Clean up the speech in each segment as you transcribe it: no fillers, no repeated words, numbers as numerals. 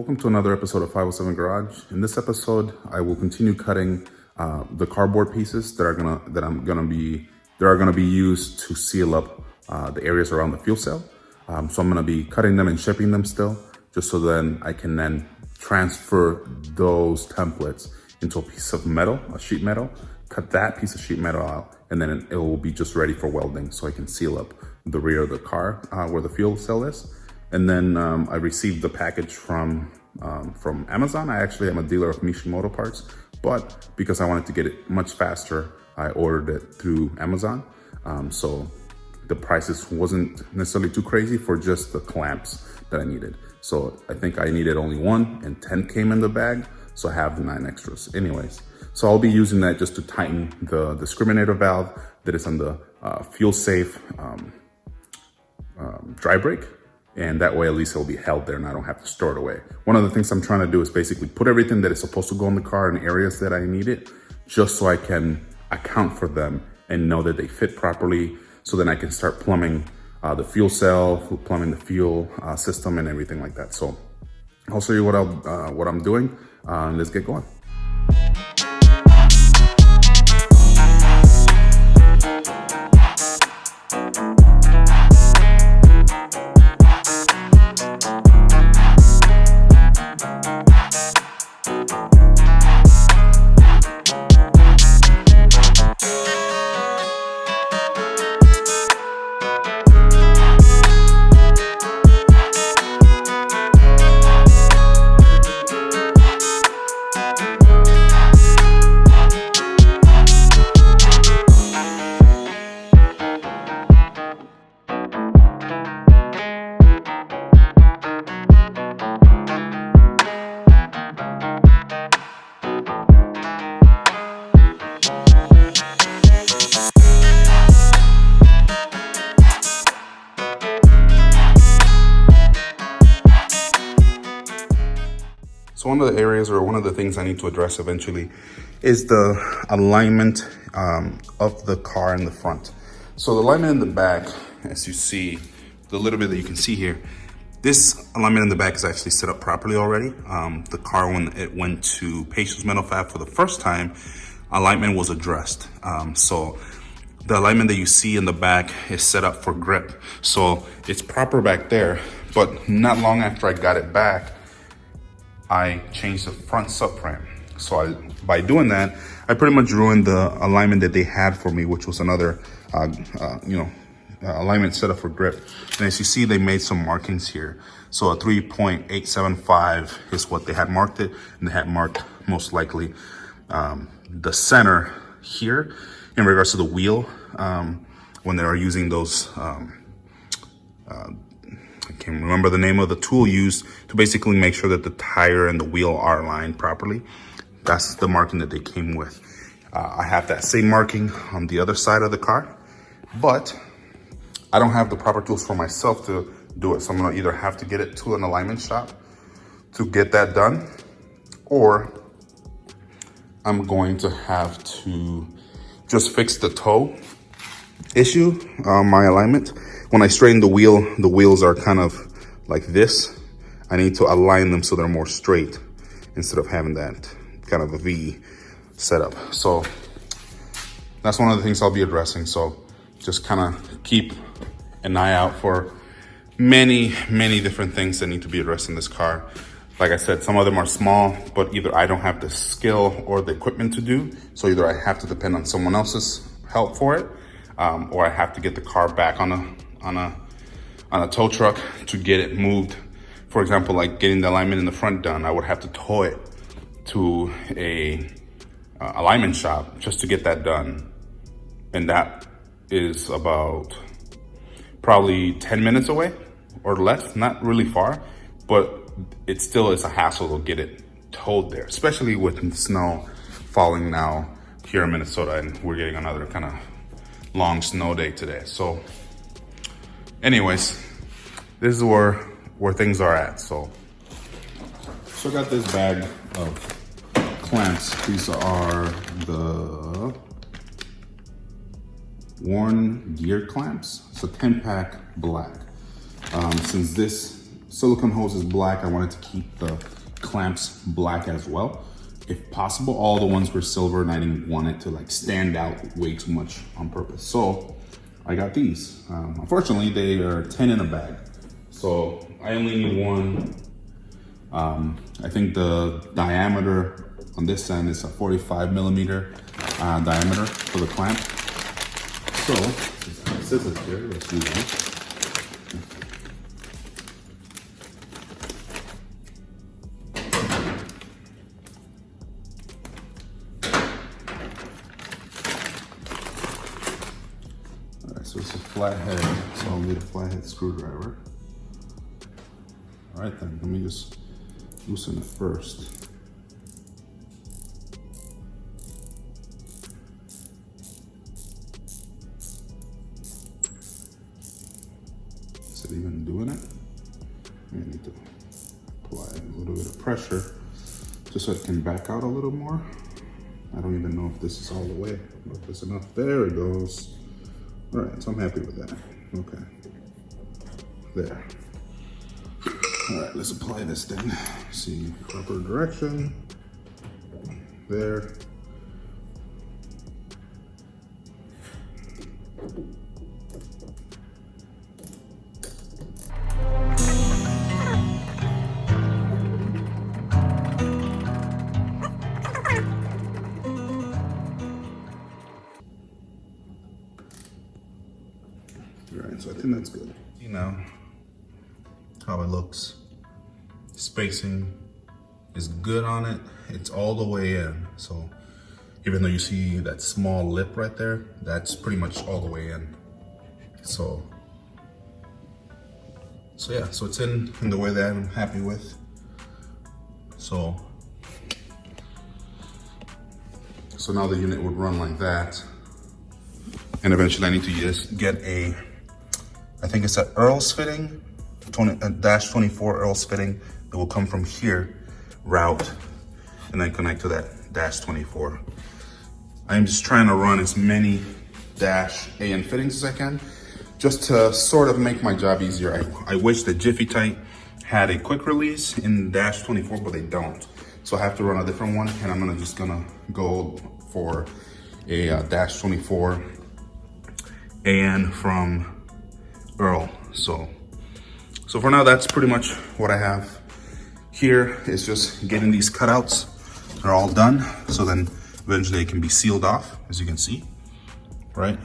Welcome to another episode of 507 Garage. In this episode, I will continue cutting the cardboard pieces that are gonna be used to seal up the areas around the fuel cell. So I'm gonna be cutting them and shipping them still, just so then I can then transfer those templates into a piece of metal, a sheet metal, cut that piece of sheet metal out, and then it will be just ready for welding so I can seal up the rear of the car where the fuel cell is. And then I received the package from Amazon. I actually am a dealer of Mishimoto parts, but because I wanted to get it much faster, I ordered it through Amazon. So the prices wasn't necessarily too crazy for just the clamps that I needed. So I think I needed only one, and 10 came in the bag, so I have 9 extras. Anyways, so I'll be using that just to tighten the discriminator valve that is on the fuel safe dry brake. And that way, at least it'll be held there and I don't have to store it away. One of the things I'm trying to do is basically put everything that is supposed to go in the car in areas that I need it, just so I can account for them and know that they fit properly. So then I can start plumbing the fuel cell, plumbing the fuel system and everything like that. So I'll show you what I'm doing. Let's get going. So one of the areas, or one of the things I need to address eventually, is the alignment of the car in the front. So the alignment in the back, as you see, the little bit that you can see here, this alignment in the back is actually set up properly already. The car, when it went to Patience Metal Fab for the first time, alignment was addressed. So the alignment that you see in the back is set up for grip. So it's proper back there, but not long after I got it back, I changed the front subframe. So by doing that, I pretty much ruined the alignment that they had for me, which was another, alignment set up for grip. And as you see, they made some markings here. So a 3.875 is what they had marked it, and they had marked most likely the center here in regards to the wheel when they are using those. I can't remember the name of the tool used to basically make sure that the tire and the wheel are aligned properly. That's the marking that they came with. I have that same marking on the other side of the car, but I don't have the proper tools for myself to do it. So I'm gonna either have to get it to an alignment shop to get that done, or I'm going to have to just fix the toe issue on my alignment. When I straighten the wheels are kind of like this. I need to align them so they're more straight instead of having that kind of a V setup. So that's one of the things I'll be addressing. So just kind of keep an eye out for many different things that need to be addressed in this car. Like I said, some of them are small, but either I don't have the skill or the equipment to do. So either I have to depend on someone else's help for it, or I have to get the car back on a tow truck to get it moved. For example, like getting the alignment in the front done, I would have to tow it to a alignment shop just to get that done. And that is about probably 10 minutes away or less, not really far, but it still is a hassle to get it towed there, especially with snow falling now here in Minnesota, and we're getting another kind of long snow day today. So anyways, this is where things are at. So I got this bag of clamps. These are the Worn gear clamps. It's a 10-pack black. Since this silicone hose is black. I wanted to keep the clamps black as well. If possible, all the ones were silver and I didn't want it to like stand out way too much on purpose. So I got these. Unfortunately, they are 10 in a bag. So I only need one. I think the diameter on this end is a 45 millimeter diameter for the clamp. So, since I have scissors here, let's do that. So it's a flathead, so I'll need a flathead screwdriver. All right then, let me just loosen it first. Is it even doing it? I need to apply a little bit of pressure just so it can back out a little more. I don't even know if this is all the way, if it's enough. There it goes. All right, so I'm happy with that. Okay, there. All right, let's apply this then. See, proper direction. There. All right, so I think that's good. You know how it looks. Spacing is good on it. It's all the way in. So even though you see that small lip right there, that's pretty much all the way in. So yeah, so it's in the way that I'm happy with. So now the unit would run like that. And eventually I need to just get I think it's an Earl's fitting, a dash 24 Earl's fitting that will come from here, route, and then connect to that dash 24. I'm just trying to run as many dash AN fittings as I can, just to sort of make my job easier. I wish that Jiffy Tight had a quick release in dash 24, but they don't. So I have to run a different one, and I'm just gonna go for a dash 24 AN from Earl. So for now, that's pretty much what I have. Here is just getting these cutouts. They're all done. So then eventually they can be sealed off, as you can see, right?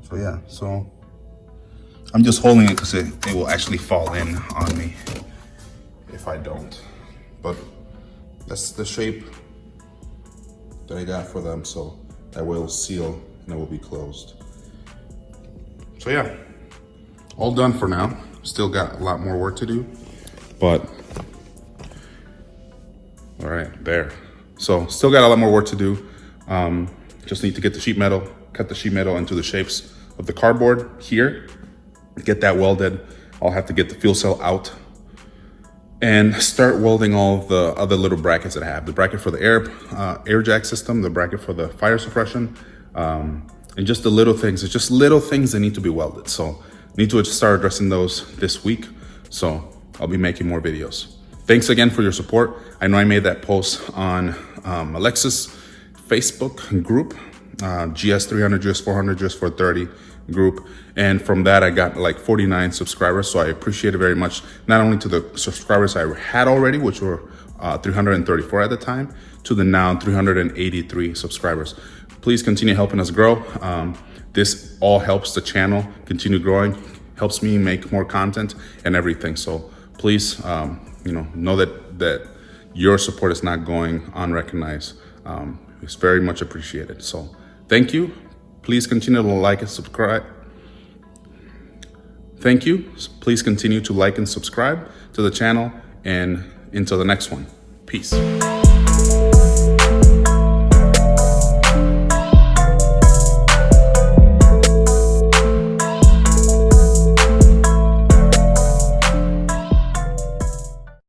So yeah, so I'm just holding it because it will actually fall in on me if I don't. But that's the shape that I got for them, so that will seal and it will be closed. So yeah, all done for now. Still got a lot more work to do, but all right, there. So still got a lot more work to do. Just need to get the sheet metal, cut the sheet metal into the shapes of the cardboard here, get that welded. I'll have to get the fuel cell out and start welding all of the other little brackets that I have. The bracket for the air jack system, the bracket for the fire suppression, and just the little things. It's just little things that need to be welded. So need to start addressing those this week. So I'll be making more videos. Thanks again for your support. I know I made that post on Alexis Facebook group, GS300, GS400, GS430 group. And from that, I got like 49 subscribers. So I appreciate it very much. Not only to the subscribers I had already, which were 334 at the time, to the now 383 subscribers. Please continue helping us grow. This all helps the channel continue growing, helps me make more content and everything. So please, know that your support is not going unrecognized. It's very much appreciated. So thank you. Please continue to like and subscribe. Thank you. Please continue to like and subscribe to the channel, and until the next one. Peace.